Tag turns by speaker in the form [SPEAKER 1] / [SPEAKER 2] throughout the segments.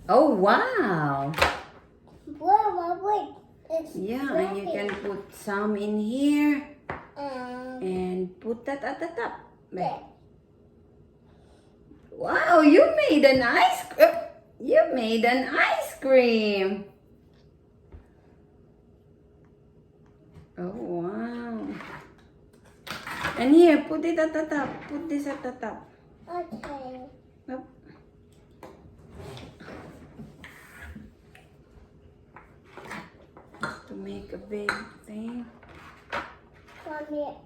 [SPEAKER 1] Oh, wow.
[SPEAKER 2] Wait. It's
[SPEAKER 1] Yeah, and you can put some in here and put that at the top.
[SPEAKER 2] there.
[SPEAKER 1] Wow, you made an ice cream. You made an ice cream. Oh, wow. And here, put it at the top. Put this at the top.
[SPEAKER 2] Okay.
[SPEAKER 1] Nope. To make a big thing.
[SPEAKER 2] Mommy.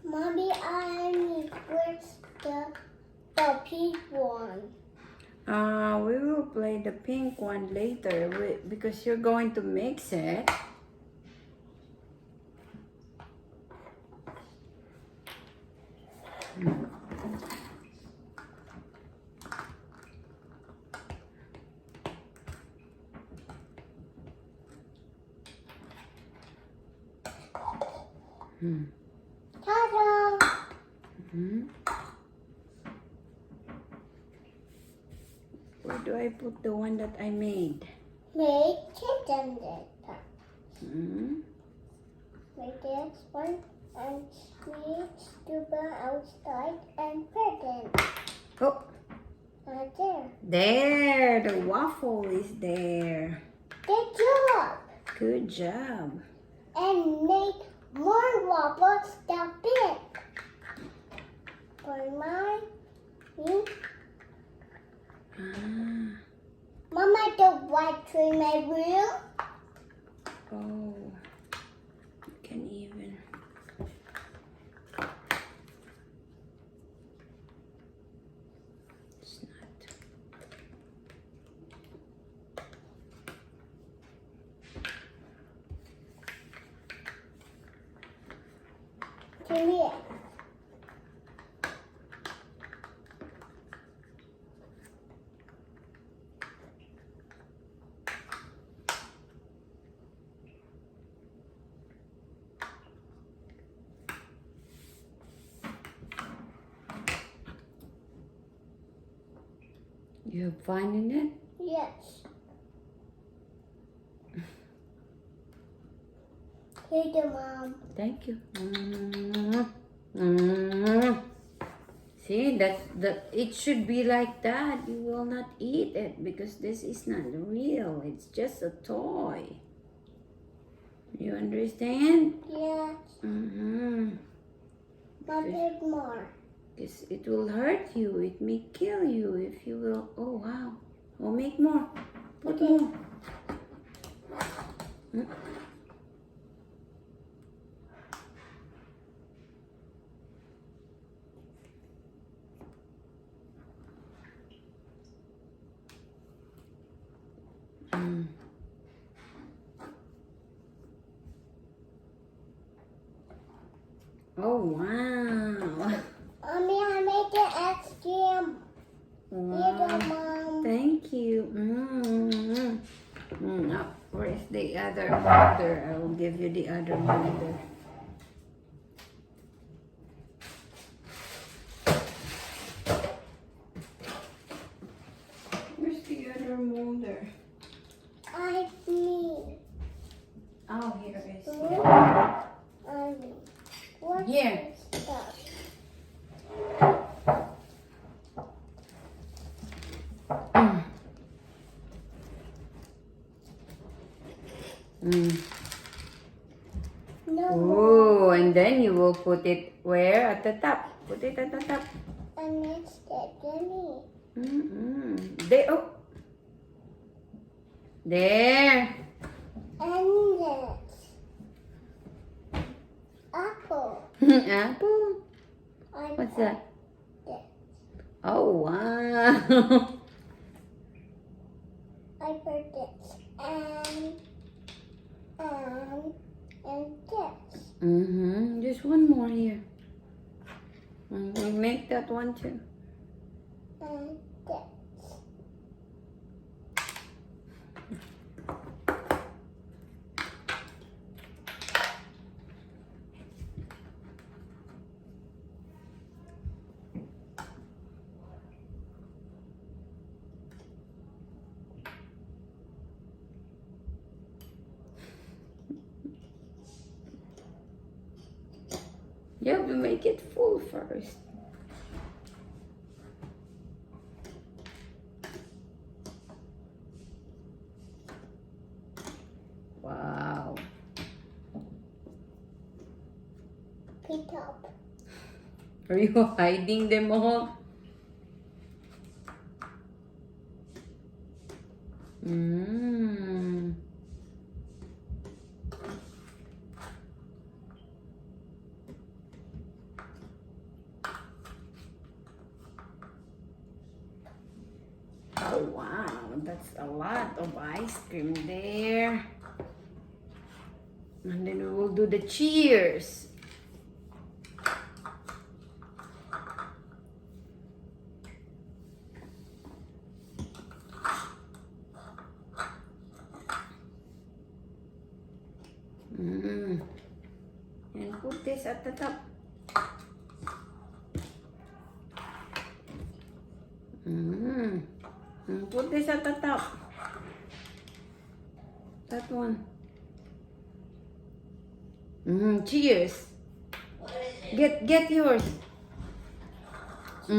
[SPEAKER 2] Mommy, I need where's the pink one?
[SPEAKER 1] We will play the pink one later because you're going to mix it.
[SPEAKER 2] Ta-da!
[SPEAKER 1] Where do I put the one that I made?
[SPEAKER 2] Make chicken data.
[SPEAKER 1] Hmm?
[SPEAKER 2] Make this one and sweet stupid outside and present.
[SPEAKER 1] Oh,
[SPEAKER 2] There.
[SPEAKER 1] there. The waffle is there.
[SPEAKER 2] Good job!
[SPEAKER 1] Good job.
[SPEAKER 2] And make more waffles that big. For my
[SPEAKER 1] Ah.
[SPEAKER 2] Mama, the white tree my room.
[SPEAKER 1] Oh. You can even. It's not.
[SPEAKER 2] Come here.
[SPEAKER 1] You have fun in it?
[SPEAKER 2] Yes. Here you go, Mom.
[SPEAKER 1] Thank you. See, it should be like that. You will not eat it because this is not real. It's just a toy. You understand?
[SPEAKER 2] Yes.
[SPEAKER 1] Mm-hmm.
[SPEAKER 2] Mom, take more.
[SPEAKER 1] Because it will hurt you. It may kill you if you will. Oh, wow. Oh, make more. Put
[SPEAKER 2] Okay.
[SPEAKER 1] more. Mm. Mm. Oh, wow.
[SPEAKER 2] Mommy, I made the ice cream.
[SPEAKER 1] Wow.
[SPEAKER 2] Here you go, Mom.
[SPEAKER 1] Thank you. Now, where's the other molder? I will give you the other molder. Where's the other molder?
[SPEAKER 2] I need.
[SPEAKER 1] Oh, here it is.
[SPEAKER 2] I need. What's
[SPEAKER 1] Here.
[SPEAKER 2] this stuff?
[SPEAKER 1] Mm.
[SPEAKER 2] No.
[SPEAKER 1] Oh, and then you will put it where? At the top. Put it at the top.
[SPEAKER 2] And it's the Jenny.
[SPEAKER 1] There. Oh. There.
[SPEAKER 2] And this. Apple.
[SPEAKER 1] Apple.
[SPEAKER 2] I
[SPEAKER 1] What's that?
[SPEAKER 2] this.
[SPEAKER 1] Oh, wow.
[SPEAKER 2] I put this. And this.
[SPEAKER 1] Just one more here. We make that one too.
[SPEAKER 2] And this.
[SPEAKER 1] You have to make it full first. Wow.
[SPEAKER 2] Pick up.
[SPEAKER 1] Are you hiding them all? Mmm. Oh wow, that's a lot of ice cream there. And then we will do the cheers. And put this at the top. And put this at the top. That one. Cheers. Get yours.
[SPEAKER 2] Oh,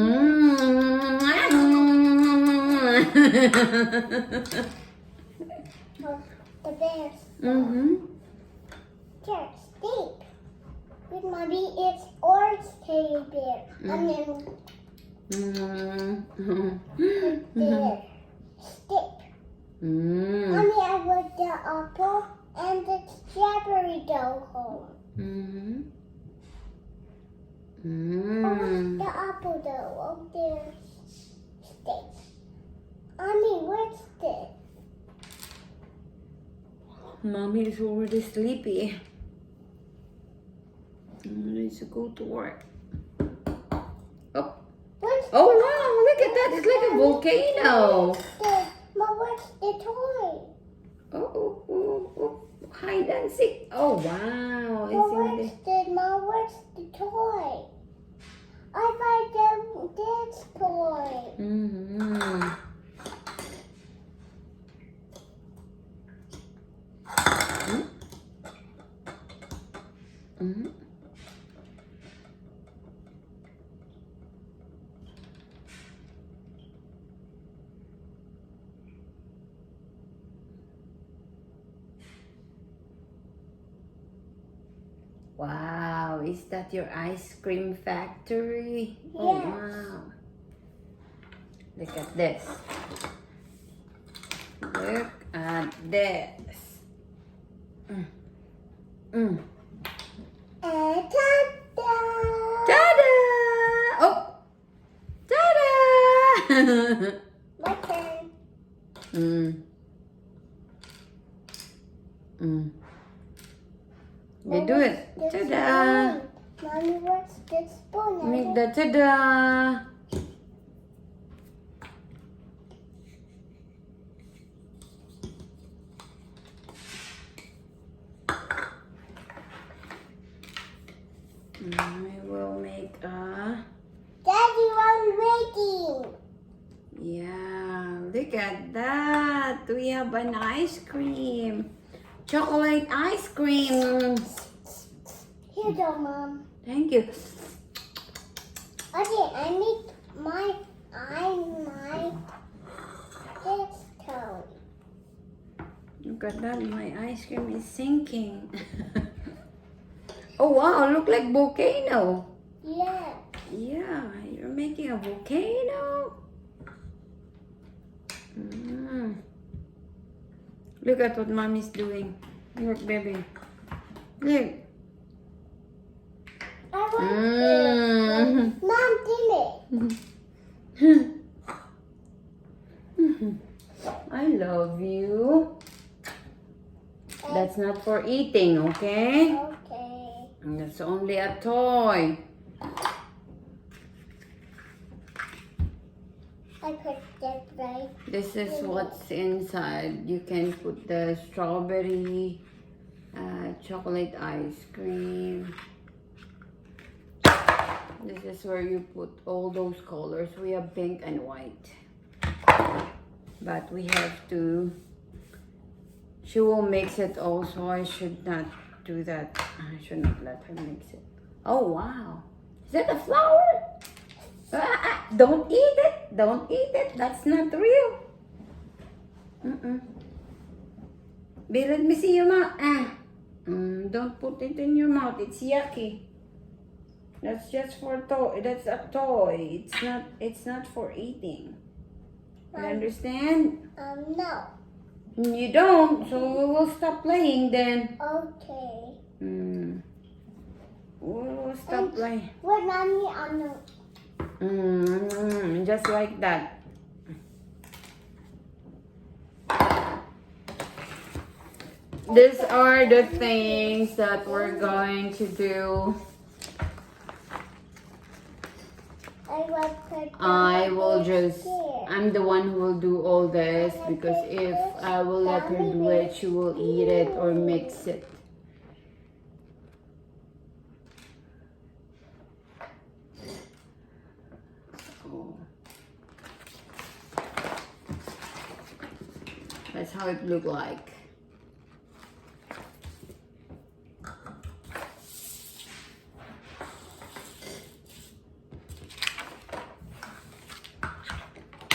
[SPEAKER 2] the bears. Here, steak. Good, Mommy. It's orange teddy bear. And then bear. Stick. Mommy, I put the apple and the strawberry dough home. Oh, the apple dough. Oh, there's steak. Mommy, where's this?
[SPEAKER 1] Mommy is already sleepy. Needs to go to work. Oh.
[SPEAKER 2] Where's
[SPEAKER 1] Oh wow, look at that. It's like a volcano.
[SPEAKER 2] Mom, where's the toy?
[SPEAKER 1] Oh. Hide and seek. Oh wow. It's
[SPEAKER 2] Mom,
[SPEAKER 1] in
[SPEAKER 2] where's the toy? I buy this toy.
[SPEAKER 1] Wow, is that your ice cream factory?
[SPEAKER 2] Yes.
[SPEAKER 1] Oh wow. Look at this. Look at this.
[SPEAKER 2] And ta-da!
[SPEAKER 1] Ta-da! Oh! Ta-da!
[SPEAKER 2] My turn.
[SPEAKER 1] You do it. Ta-da!
[SPEAKER 2] Mommy, what's the spoon?
[SPEAKER 1] Make the ta-da! We will make a...
[SPEAKER 2] Daddy, I'm waiting.
[SPEAKER 1] Yeah, look at that. We have an ice cream. Chocolate ice cream.
[SPEAKER 2] Here you go, Mom.
[SPEAKER 1] Thank you.
[SPEAKER 2] Okay, I need my this toy.
[SPEAKER 1] Look at that. My ice cream is sinking. Oh wow, look like volcano.
[SPEAKER 2] Yeah.
[SPEAKER 1] Yeah, you're making a volcano. Look at what Mommy's doing. Look, baby. Look.
[SPEAKER 2] I want this. Mom, give it.
[SPEAKER 1] I love you. That's not for eating, okay?
[SPEAKER 2] Okay.
[SPEAKER 1] That's only a toy.
[SPEAKER 2] I put that right.
[SPEAKER 1] This is what's inside. You can put the strawberry, chocolate ice cream. This is where you put all those colors. We have pink and white. But we have to... She will mix it also. I should not do that. I should not let her mix it. Oh, wow. Is that a flower? Don't eat it. Don't eat it. That's not real. Babe, let me see your mouth. Don't put it in your mouth. It's yucky. That's just for toy. That's a toy. It's not for eating. You understand?
[SPEAKER 2] No.
[SPEAKER 1] You don't, so we will stop playing then.
[SPEAKER 2] Okay.
[SPEAKER 1] We'll stop playing.
[SPEAKER 2] What mommy on the
[SPEAKER 1] Just like that. These are the things that we're going to do. I will just, I'm the one who will do all this because if I will let her do it, she will eat it or mix it. Oh. That's how it look like.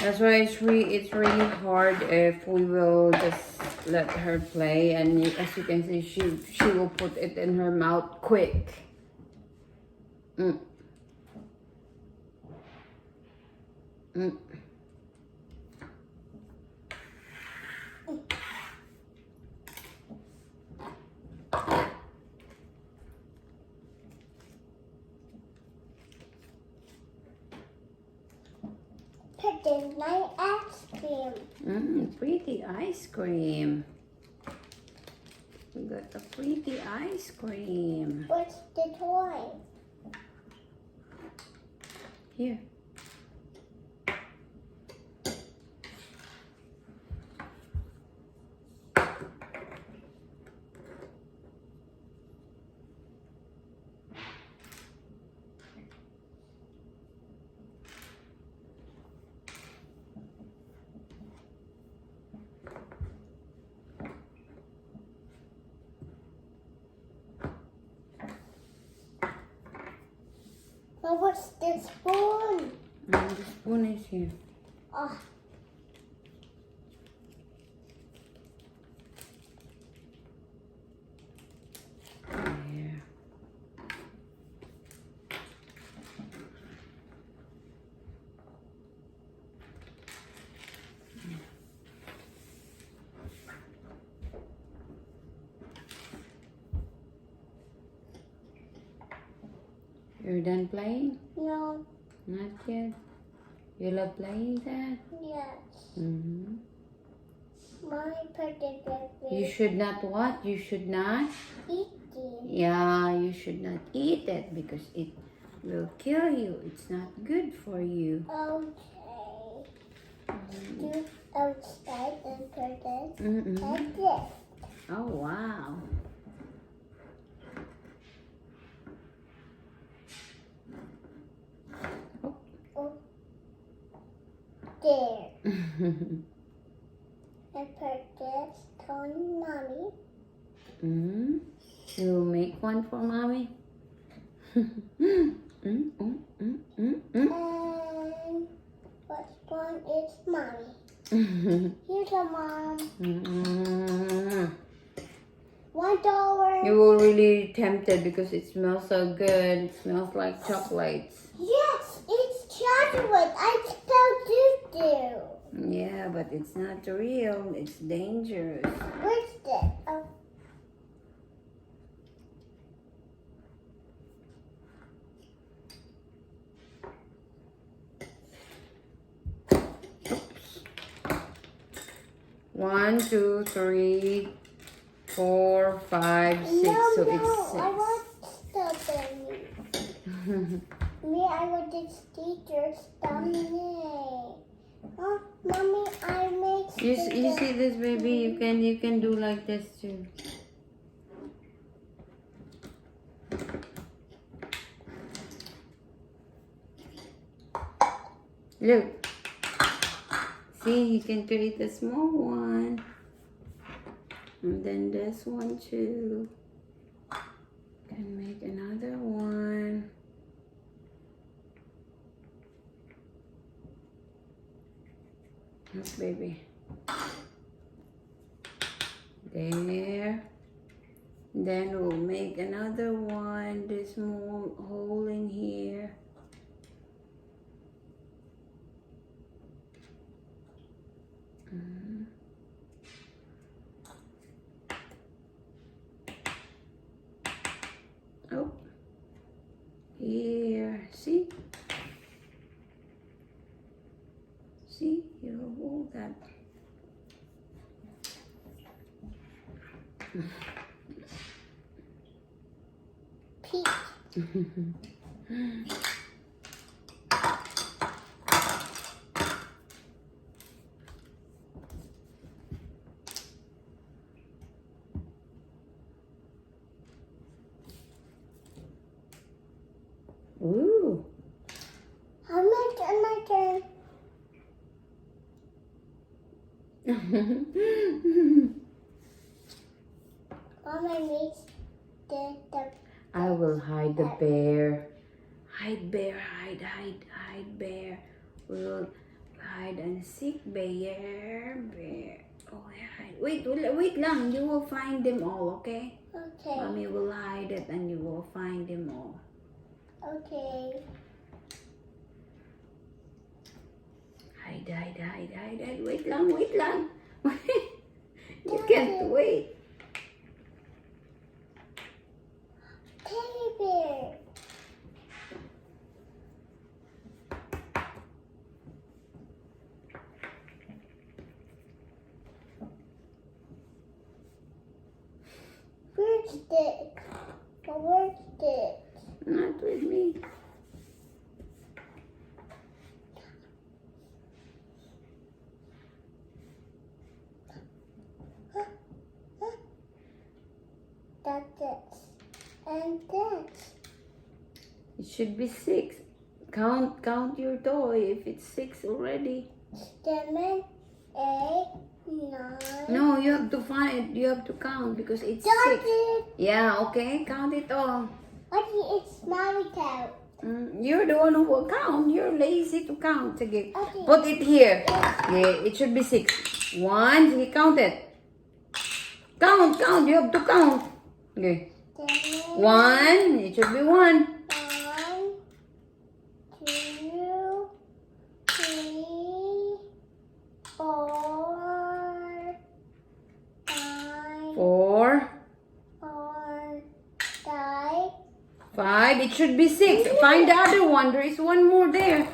[SPEAKER 1] That's why it's really hard if we will just let her play, and as you can see, she will put it in her mouth quick.
[SPEAKER 2] pretty nice ice cream.
[SPEAKER 1] Pretty ice cream. We got a pretty ice cream.
[SPEAKER 2] What's the toy?
[SPEAKER 1] Here.
[SPEAKER 2] Oh, what's the spoon?
[SPEAKER 1] The spoon is here.
[SPEAKER 2] Oh.
[SPEAKER 1] There. You're done playing?
[SPEAKER 2] No.
[SPEAKER 1] Not yet. You love playing that?
[SPEAKER 2] Yes. My pretty baby.
[SPEAKER 1] You should not what? You should not?
[SPEAKER 2] Eat it.
[SPEAKER 1] Yeah, you should not eat it because it will kill you. It's not good for you.
[SPEAKER 2] Okay. Do outside and put it like this.
[SPEAKER 1] Oh, wow.
[SPEAKER 2] Oh. There. And put this on mommy.
[SPEAKER 1] You make one for mommy?
[SPEAKER 2] And what one is mommy? Here's a mom. $1.
[SPEAKER 1] You will really tempted because it smells so good. It smells like chocolates.
[SPEAKER 2] Yes, it's chocolate. I spelled doo-doo.
[SPEAKER 1] Yeah, but it's not real. It's dangerous.
[SPEAKER 2] Where's this? Oh.
[SPEAKER 1] One, 2, 3, 4, 5, 6.
[SPEAKER 2] No,
[SPEAKER 1] So
[SPEAKER 2] no,
[SPEAKER 1] it's 6.
[SPEAKER 2] I want strawberry. Me, I want this teacher's stomach. Oh, mommy, I make.
[SPEAKER 1] You see this, baby? You can do like this too. Look. See, you can create a small one. And then this one too. Can make another one. Yes, baby. There. Then we'll make another one. This small hole in here. Oh, here. See? See? You hold that.
[SPEAKER 2] Peach.
[SPEAKER 1] Ooh.
[SPEAKER 2] My turn. Mama makes the
[SPEAKER 1] I will hide the bear. Hide bear, hide bear. We'll hide and seek bear. Oh, hide. Wait lang. You will find them all, okay?
[SPEAKER 2] Okay.
[SPEAKER 1] Mommy will hide it and you will find them all.
[SPEAKER 2] Okay.
[SPEAKER 1] Hide. Wait lang. You can't wait.
[SPEAKER 2] Teddy bear. Where's Dick? Where's Dick?
[SPEAKER 1] Not with me.
[SPEAKER 2] That's it. And that's
[SPEAKER 1] It should be 6. Count your toy if it's 6 already.
[SPEAKER 2] 7, 8, 9.
[SPEAKER 1] No, you have to find. You have to count because it's
[SPEAKER 2] Got
[SPEAKER 1] 6.
[SPEAKER 2] it.
[SPEAKER 1] Yeah, okay. Count it all.
[SPEAKER 2] Okay, it's my count.
[SPEAKER 1] You're the one who will count. You're lazy to count. Okay.
[SPEAKER 2] Okay.
[SPEAKER 1] Put it here. Yeah, it should be 6. 1. Okay, count it. Count. You have to count. Okay.
[SPEAKER 2] 7,
[SPEAKER 1] 1. It should be 1.
[SPEAKER 2] 1, 2, 3, 4, 5,
[SPEAKER 1] 4.
[SPEAKER 2] 4, 5.
[SPEAKER 1] 5. It should be 6. Find the other one. There is one more there.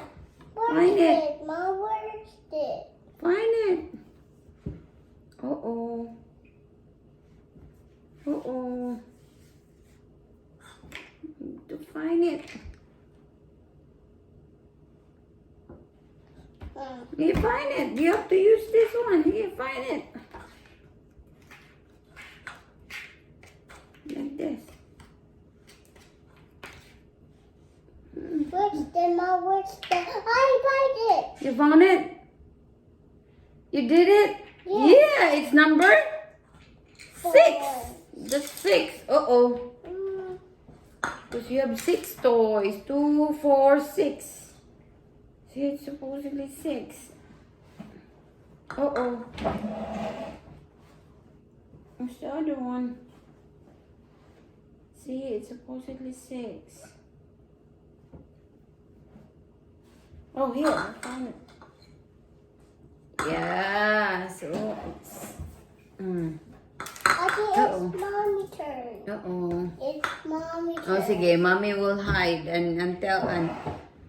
[SPEAKER 2] Where's
[SPEAKER 1] Find it.
[SPEAKER 2] it? Mom, where's it?
[SPEAKER 1] Find it. Uh-oh. To find it. You find it. You have to use this one. You find it. Like this.
[SPEAKER 2] Where's the mom? Where's the? I find it.
[SPEAKER 1] You found it? You did it?
[SPEAKER 2] Yeah.
[SPEAKER 1] Yeah, it's number 6.
[SPEAKER 2] 4.
[SPEAKER 1] The 6. Uh-oh.
[SPEAKER 2] Mm,
[SPEAKER 1] Because you have 6 toys. 2, 4, 6. See, it's supposedly 6. Uh-oh. Where's the other one? See, it's supposedly 6. Oh, here, I found it. Yeah, so it's...
[SPEAKER 2] Okay,
[SPEAKER 1] Uh-oh.
[SPEAKER 2] it's mommy turn.
[SPEAKER 1] Uh-oh.
[SPEAKER 2] It's mommy
[SPEAKER 1] Oh,
[SPEAKER 2] turn.
[SPEAKER 1] sige, mommy will hide and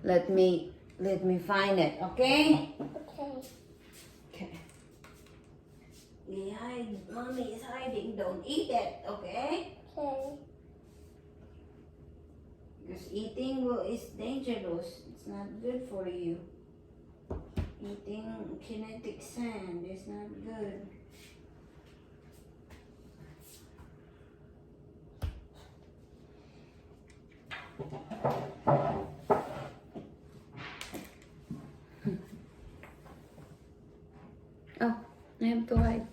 [SPEAKER 1] let me find it, okay?
[SPEAKER 2] Okay.
[SPEAKER 1] Okay. Hide. Mommy is hiding. Don't eat it, okay?
[SPEAKER 2] Okay.
[SPEAKER 1] Because eating is dangerous. It's not good for you. Eating kinetic sand is not good. Oh, I have to hide.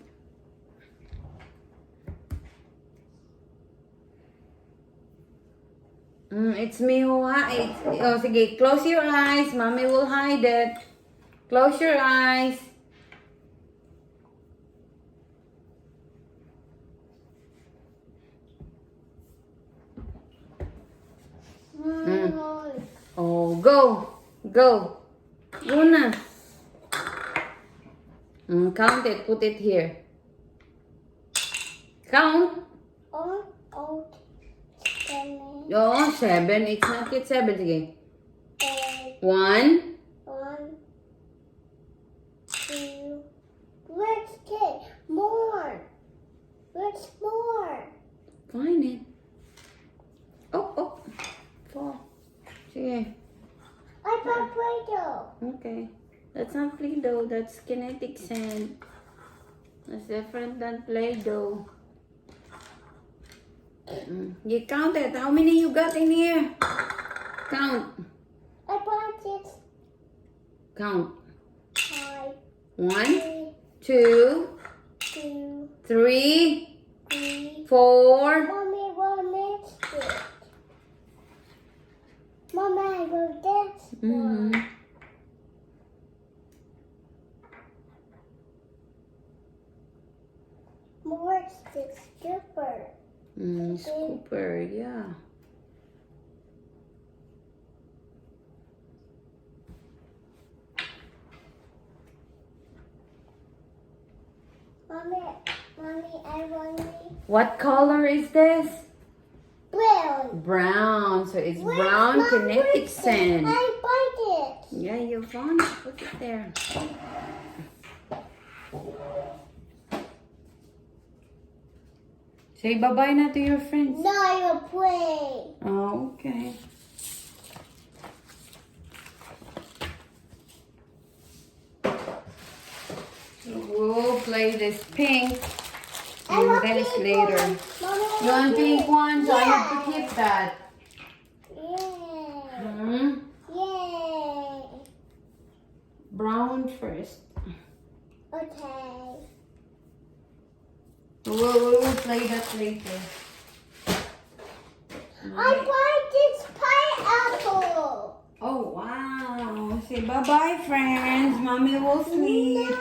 [SPEAKER 1] It's me who hides. Oh, sige, close your eyes. Mommy will hide it. Close your eyes. Oh, go. Go. Go na. Count it. Put it here. Count.
[SPEAKER 2] Oh, 7,
[SPEAKER 1] Oh, 7. It's not yet 7. Sige.
[SPEAKER 2] 8,
[SPEAKER 1] 1.
[SPEAKER 2] 1, 2. Where's it? More. Where's more?
[SPEAKER 1] Find it. Oh. 4. Sige.
[SPEAKER 2] I got Play-Doh.
[SPEAKER 1] Okay. That's not Play-Doh. That's kinetic sand. That's different than Play-Doh. You count it. How many you got in here? Count.
[SPEAKER 2] I bought it.
[SPEAKER 1] Count.
[SPEAKER 2] 5,
[SPEAKER 1] 1,
[SPEAKER 2] 3,
[SPEAKER 1] 2,
[SPEAKER 2] 2,
[SPEAKER 1] 3,
[SPEAKER 2] 3.
[SPEAKER 1] 4.
[SPEAKER 2] Mommy will mix it. Mommy, I will dance one. More sticks, scooper.
[SPEAKER 1] Scooper, yeah.
[SPEAKER 2] Mommy, I want me
[SPEAKER 1] What color is this?
[SPEAKER 2] brown.
[SPEAKER 1] Brown. So it's
[SPEAKER 2] Where's
[SPEAKER 1] brown
[SPEAKER 2] my
[SPEAKER 1] kinetic
[SPEAKER 2] birthday?
[SPEAKER 1] sand.
[SPEAKER 2] I bought it.
[SPEAKER 1] Yeah, you found it. Put it there. Say bye-bye na to your friends.
[SPEAKER 2] No, I will play.
[SPEAKER 1] Oh, okay. So we'll play this pink
[SPEAKER 2] I
[SPEAKER 1] and
[SPEAKER 2] want
[SPEAKER 1] this
[SPEAKER 2] pink
[SPEAKER 1] later.
[SPEAKER 2] one. Mommy, I
[SPEAKER 1] You want pink one? So I have
[SPEAKER 2] Yeah.
[SPEAKER 1] to keep that.
[SPEAKER 2] Yay.
[SPEAKER 1] Hmm?
[SPEAKER 2] Yay.
[SPEAKER 1] Brown first.
[SPEAKER 2] Okay.
[SPEAKER 1] We'll play that later.
[SPEAKER 2] I bought this pineapple.
[SPEAKER 1] Oh, wow. Say bye-bye, friends. Mommy will sleep.
[SPEAKER 2] No,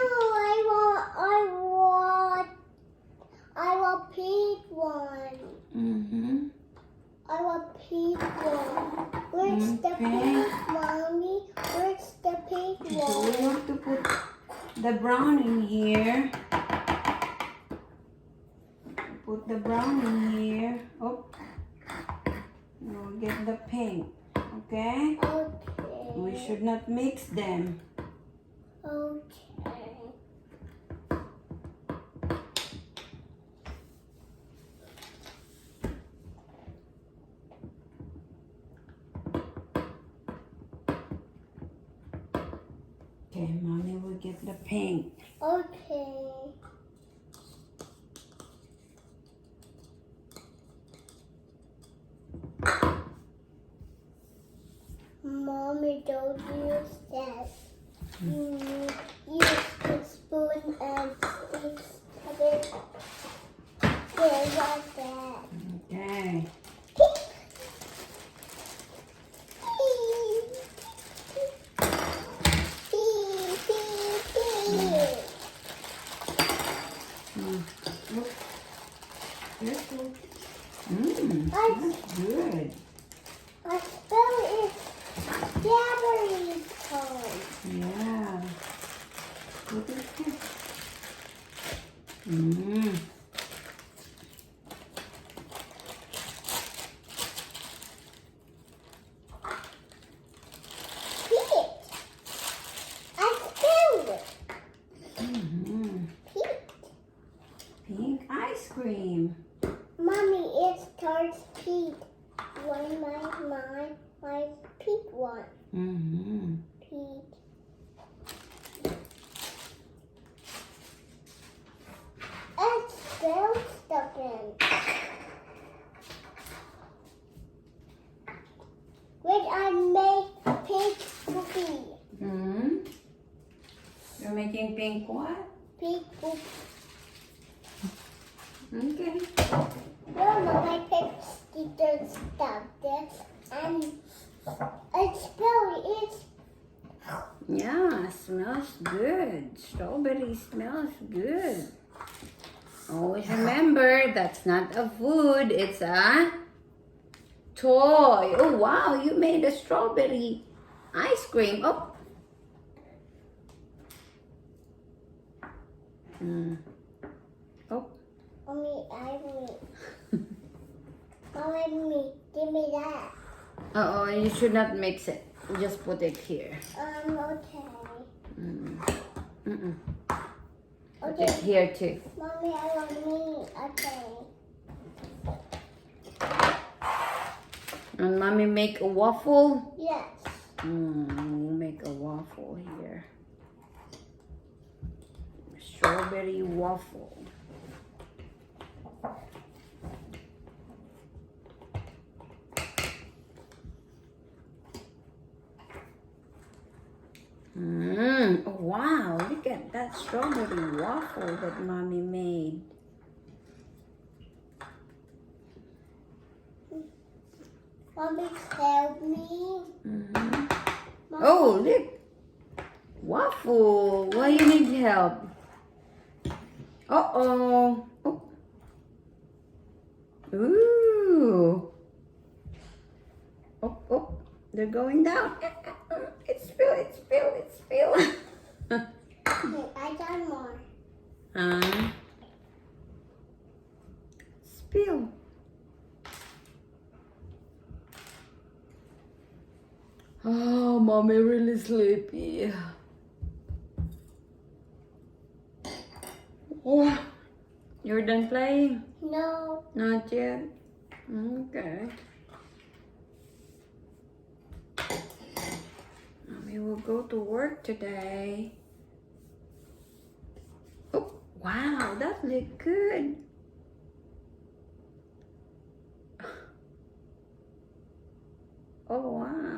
[SPEAKER 2] I want pink one.
[SPEAKER 1] Mm-hmm.
[SPEAKER 2] I want pink one. Where's the
[SPEAKER 1] Okay.
[SPEAKER 2] pink, Mommy? Where's the pink
[SPEAKER 1] So we
[SPEAKER 2] one?
[SPEAKER 1] have to put the brown in here. Put the brown in here. Oh. We'll get the pink. Okay?
[SPEAKER 2] Okay.
[SPEAKER 1] We should not mix them.
[SPEAKER 2] Okay.
[SPEAKER 1] Okay, Mommy will get the pink.
[SPEAKER 2] Okay. Mommy, don't use that. You use the spoon and sticks it there like that.
[SPEAKER 1] Okay. Look. Let's look. That's good.
[SPEAKER 2] I spell it strawberry corn.
[SPEAKER 1] Yeah. Look at this. Mmm.
[SPEAKER 2] Pink. I spelled it.
[SPEAKER 1] Mm-hmm.
[SPEAKER 2] Pink.
[SPEAKER 1] Pink ice cream.
[SPEAKER 2] Mommy, it starts pink. One, my pink one.
[SPEAKER 1] Mm-hmm.
[SPEAKER 2] Pink. And spell stuff in. When I make pink cookie.
[SPEAKER 1] Mm-hmm. You're making pink what?
[SPEAKER 2] Pink cookie.
[SPEAKER 1] Okay.
[SPEAKER 2] No, my pink sticker stuff there. And I spell it.
[SPEAKER 1] Yeah, smells good. Strawberry smells good. Always remember, that's not a food, it's a toy. Oh, wow. You made a strawberry ice cream. Oh. Oh.
[SPEAKER 2] Mommy, I me. Mommy, give me that.
[SPEAKER 1] Oh, you should not mix it. Just put it here.
[SPEAKER 2] Okay.
[SPEAKER 1] Put it here too.
[SPEAKER 2] Mommy, I want me. Okay.
[SPEAKER 1] And mommy make a waffle.
[SPEAKER 2] Yes.
[SPEAKER 1] We'll make a waffle here. Strawberry waffle. Oh, wow, look at that strawberry waffle that mommy made.
[SPEAKER 2] Mommy, help me.
[SPEAKER 1] Oh, look. Waffle. Why you need help? Uh-oh. Oh. Ooh. Oh, oh. They're going down. It's spill, it's spill, it's spill.
[SPEAKER 2] Okay, I got more.
[SPEAKER 1] Spill. Oh, mommy really sleepy. Oh, you're done playing?
[SPEAKER 2] No.
[SPEAKER 1] Not yet. Okay. Mommy will go to work today. Oh, wow, that looked good. Oh, wow.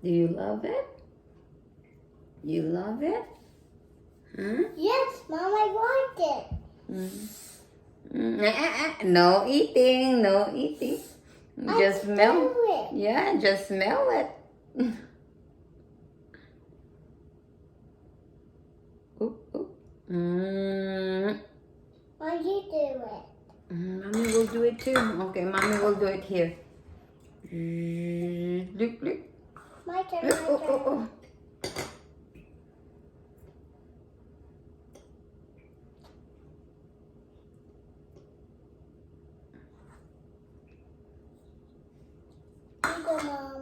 [SPEAKER 1] Do you love it? You love it? Huh?
[SPEAKER 2] Yes, Mom, I want it.
[SPEAKER 1] No eating, no eating. Just smell.
[SPEAKER 2] Do it.
[SPEAKER 1] Yeah, just smell it. Oop, oop.
[SPEAKER 2] Why you do it?
[SPEAKER 1] Mommy will do it too. Okay, mommy will do it here. Look, look.
[SPEAKER 2] My turn,
[SPEAKER 1] Look,
[SPEAKER 2] my
[SPEAKER 1] oh,
[SPEAKER 2] turn.
[SPEAKER 1] oh, oh.
[SPEAKER 2] You go, Mom.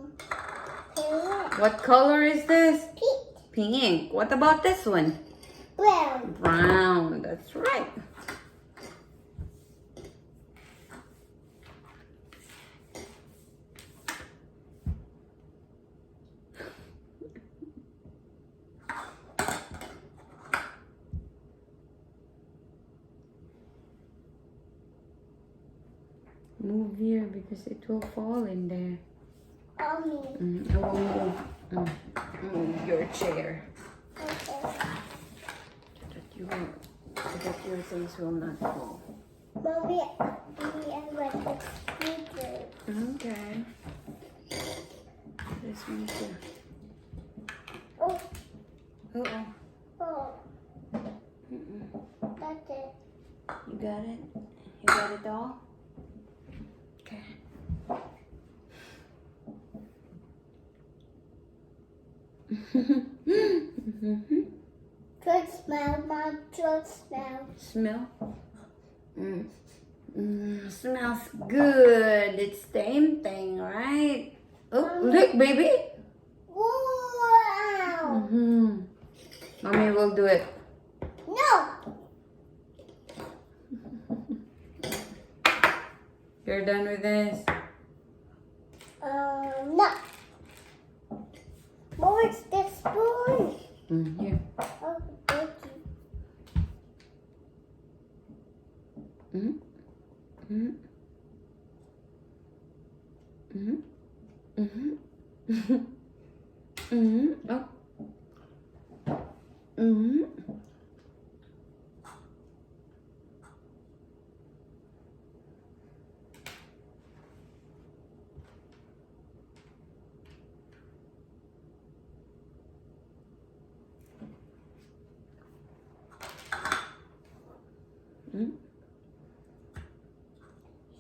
[SPEAKER 2] Pink.
[SPEAKER 1] What color is this?
[SPEAKER 2] Pink.
[SPEAKER 1] Pink. What about this one?
[SPEAKER 2] Brown.
[SPEAKER 1] Brown. That's right. Move here because it will fall in there.
[SPEAKER 2] Mommy.
[SPEAKER 1] I will move your chair
[SPEAKER 2] Okay.
[SPEAKER 1] so that your things will not fall.
[SPEAKER 2] Mommy, I want the scooter.
[SPEAKER 1] Okay. This one too.
[SPEAKER 2] Oh,
[SPEAKER 1] Uh-oh.
[SPEAKER 2] oh. That's it.
[SPEAKER 1] You got it? You got it all? Okay.
[SPEAKER 2] Good smell, Mom. Good smell.
[SPEAKER 1] Smell? Smells good. It's the same thing, right? Oh, look, baby.
[SPEAKER 2] Wow.
[SPEAKER 1] Mommy will do it.
[SPEAKER 2] No.
[SPEAKER 1] You're done with this?
[SPEAKER 2] No. Where's the spoon?
[SPEAKER 1] Here.
[SPEAKER 2] Oh, thank you.
[SPEAKER 1] Oh.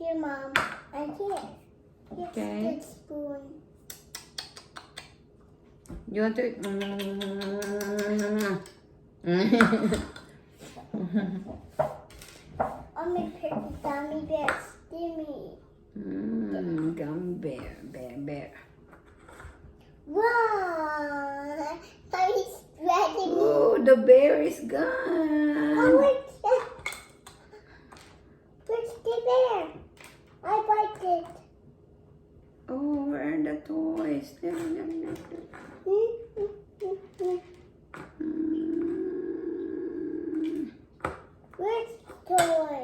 [SPEAKER 2] Here, Mom. And here. Here's
[SPEAKER 1] Okay.
[SPEAKER 2] the spoon.
[SPEAKER 1] You want to?
[SPEAKER 2] I'm gonna pick the gummy bear Stimmy.
[SPEAKER 1] Gummy bear.
[SPEAKER 2] Wow! He's ready.
[SPEAKER 1] Oh, the bear is
[SPEAKER 2] Oh,
[SPEAKER 1] gone.
[SPEAKER 2] where's the bear? I bite it.
[SPEAKER 1] Oh, where are the toys?
[SPEAKER 2] Where's the toy?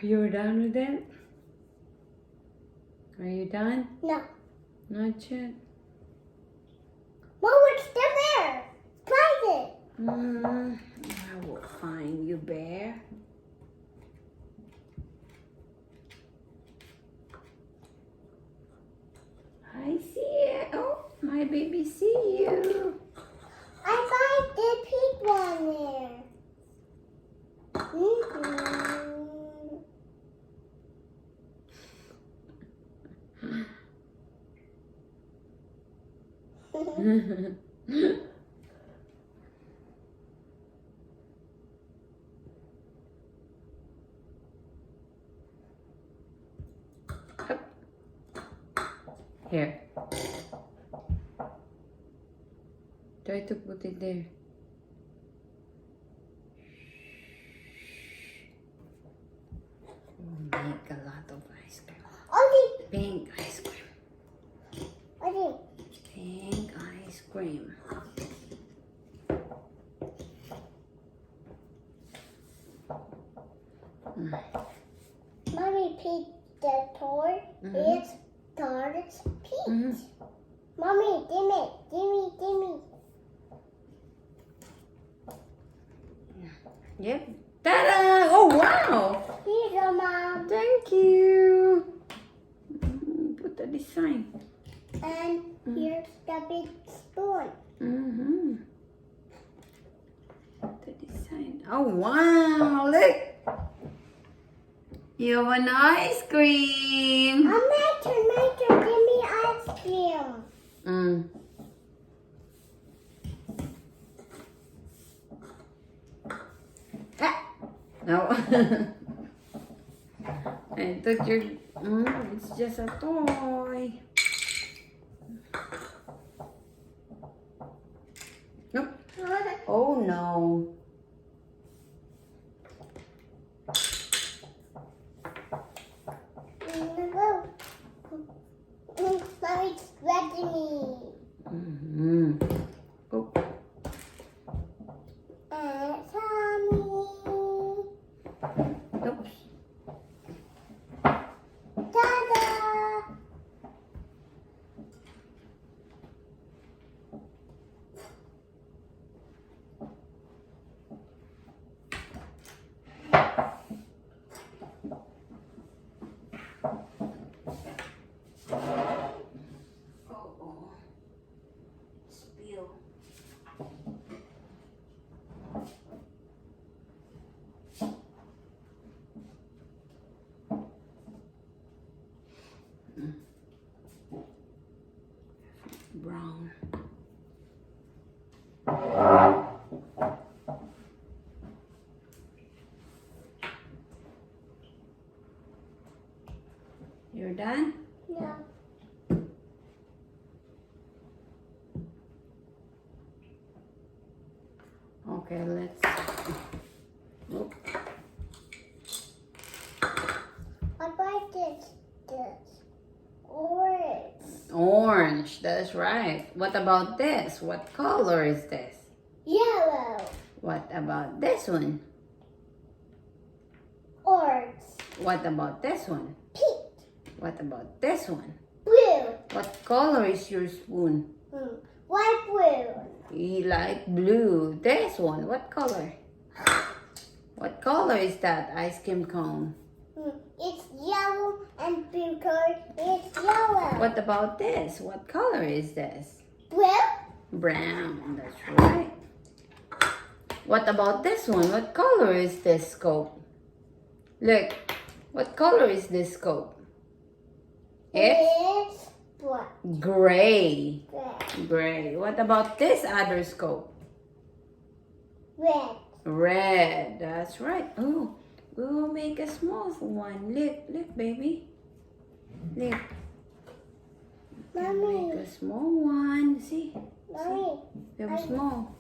[SPEAKER 1] You're done with it? Are you done?
[SPEAKER 2] No.
[SPEAKER 1] Not yet.
[SPEAKER 2] Mom, where's the bear? Find it.
[SPEAKER 1] I will find you, bear. I see it. Oh, my baby see you.
[SPEAKER 2] I find the pink one there.
[SPEAKER 1] Here. Try to put it there. Make a lot of ice cream.
[SPEAKER 2] Okay.
[SPEAKER 1] Pink ice cream.
[SPEAKER 2] Okay.
[SPEAKER 1] Pink ice cream.
[SPEAKER 2] Mommy picked the toy. It's starts pink. Mommy, gimme.
[SPEAKER 1] Yep. Ta-da! Oh, wow!
[SPEAKER 2] Here you go, Mom.
[SPEAKER 1] Thank you. Put the design.
[SPEAKER 2] And here's the big spoon.
[SPEAKER 1] The design. Oh, wow! Look! You have an ice cream.
[SPEAKER 2] My turn. Give me ice cream.
[SPEAKER 1] No. I thought you're. It's just a toy. Nope. Oh no.
[SPEAKER 2] Mommy's ready me.
[SPEAKER 1] Oh.
[SPEAKER 2] And Tommy.
[SPEAKER 1] Oops.
[SPEAKER 2] Ta-da!
[SPEAKER 1] Oh. Spill. Brown. You're done?
[SPEAKER 2] No.
[SPEAKER 1] Okay, let's. Oh.
[SPEAKER 2] I like this. Orange.
[SPEAKER 1] Orange, that's right. What about this? What color is this?
[SPEAKER 2] Yellow.
[SPEAKER 1] What about this one?
[SPEAKER 2] Orange.
[SPEAKER 1] What about this one?
[SPEAKER 2] Pink.
[SPEAKER 1] What about this one?
[SPEAKER 2] Blue.
[SPEAKER 1] What color is your spoon?
[SPEAKER 2] White blue.
[SPEAKER 1] Light blue. This one, what color? What color is that ice cream cone?
[SPEAKER 2] It's yellow and because it's yellow.
[SPEAKER 1] What about this? What color is this?
[SPEAKER 2] Well,
[SPEAKER 1] Brown, that's right. What about this one? What color is this scope? Look, what color is this scope?
[SPEAKER 2] it's black.
[SPEAKER 1] Gray.
[SPEAKER 2] Red.
[SPEAKER 1] Gray. What about this other scope?
[SPEAKER 2] Red.
[SPEAKER 1] Red. That's right. Oh, we will make a small one. Look, baby. Look.
[SPEAKER 2] Mommy.
[SPEAKER 1] Make a small one. See?
[SPEAKER 2] Mommy.
[SPEAKER 1] Very small.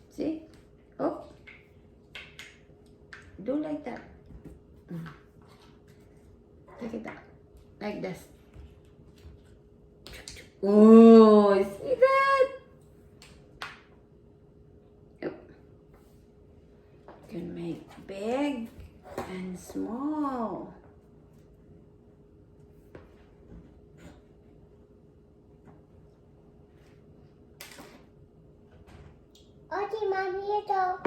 [SPEAKER 1] See? Oh. Do like that. Look at that. Like this. Oh, see that? Yep. You can make big and small.
[SPEAKER 2] Okay, Mommy, here you go.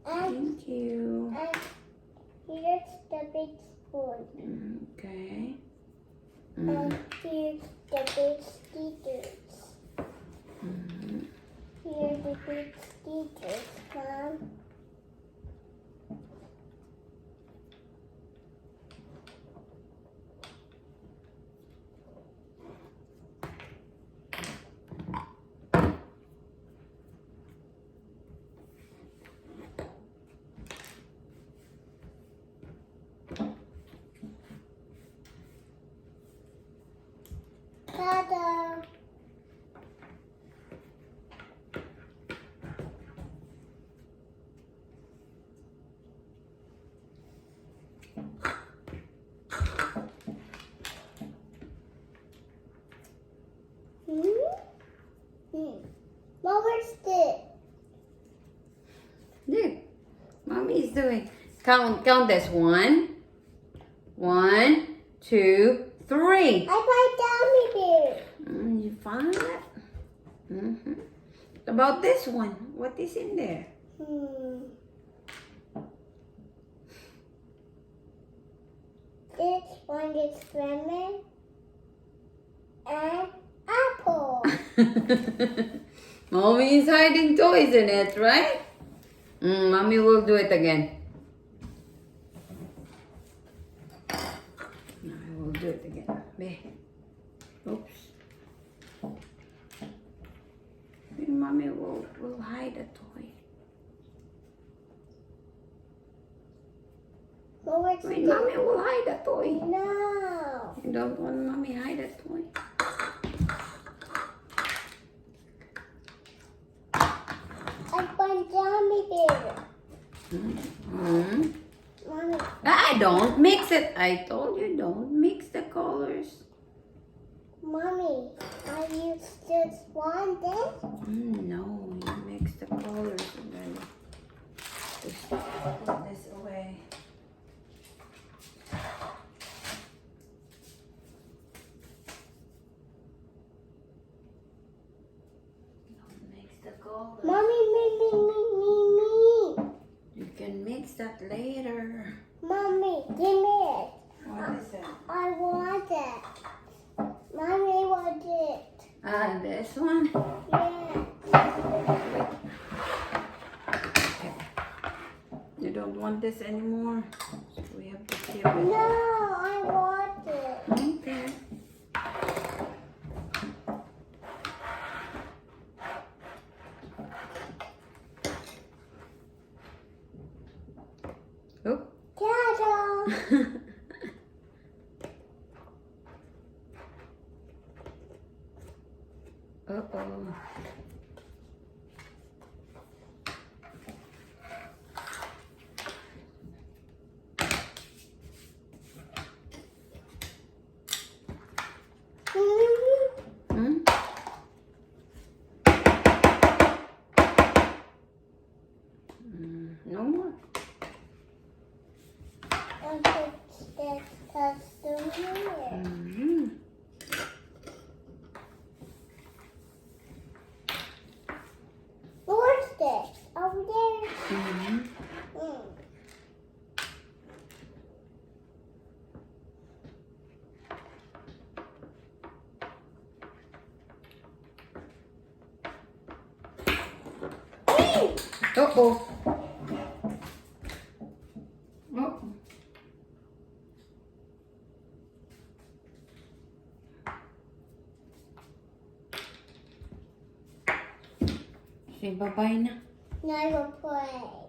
[SPEAKER 2] And,
[SPEAKER 1] Thank you.
[SPEAKER 2] and here's the big spoon.
[SPEAKER 1] Okay.
[SPEAKER 2] And here's the big stickers. Here's the big stickers, Mom. Ta-da! What was this?
[SPEAKER 1] Look, Mommy is doing. Count this. 1, 2, 3.
[SPEAKER 2] I find Gummy bear.
[SPEAKER 1] You found it? About this one, what is in there?
[SPEAKER 2] This one is lemon and apple.
[SPEAKER 1] Mommy is hiding toys in it, right? Mommy will do it again. No, I will do it again. Oops. Maybe Mommy will hide a toy.
[SPEAKER 2] What was
[SPEAKER 1] Wait,
[SPEAKER 2] this?
[SPEAKER 1] Mommy will hide a toy.
[SPEAKER 2] No.
[SPEAKER 1] You don't want Mommy hide a toy?
[SPEAKER 2] I find Gummy bear. Mommy,
[SPEAKER 1] I don't mix it. I told you don't mix the colors.
[SPEAKER 2] Mommy, I used just one thing.
[SPEAKER 1] No, you mix the colors and then just put this away. Don't mix the colors.
[SPEAKER 2] Mommy, me.
[SPEAKER 1] You can mix that later.
[SPEAKER 2] Mommy, give me it.
[SPEAKER 1] What is it?
[SPEAKER 2] I want it. Mommy wants it.
[SPEAKER 1] This one?
[SPEAKER 2] Yeah.
[SPEAKER 1] Okay. You don't want this anymore? So we have to keep it.
[SPEAKER 2] No, I want it.
[SPEAKER 1] Okay. Oh.
[SPEAKER 2] Ta-da!
[SPEAKER 1] Uh-oh. Hmm? No more.
[SPEAKER 2] And put the custom here.
[SPEAKER 1] Uh-oh. Oh. Say bye-bye na.
[SPEAKER 2] Now I will play.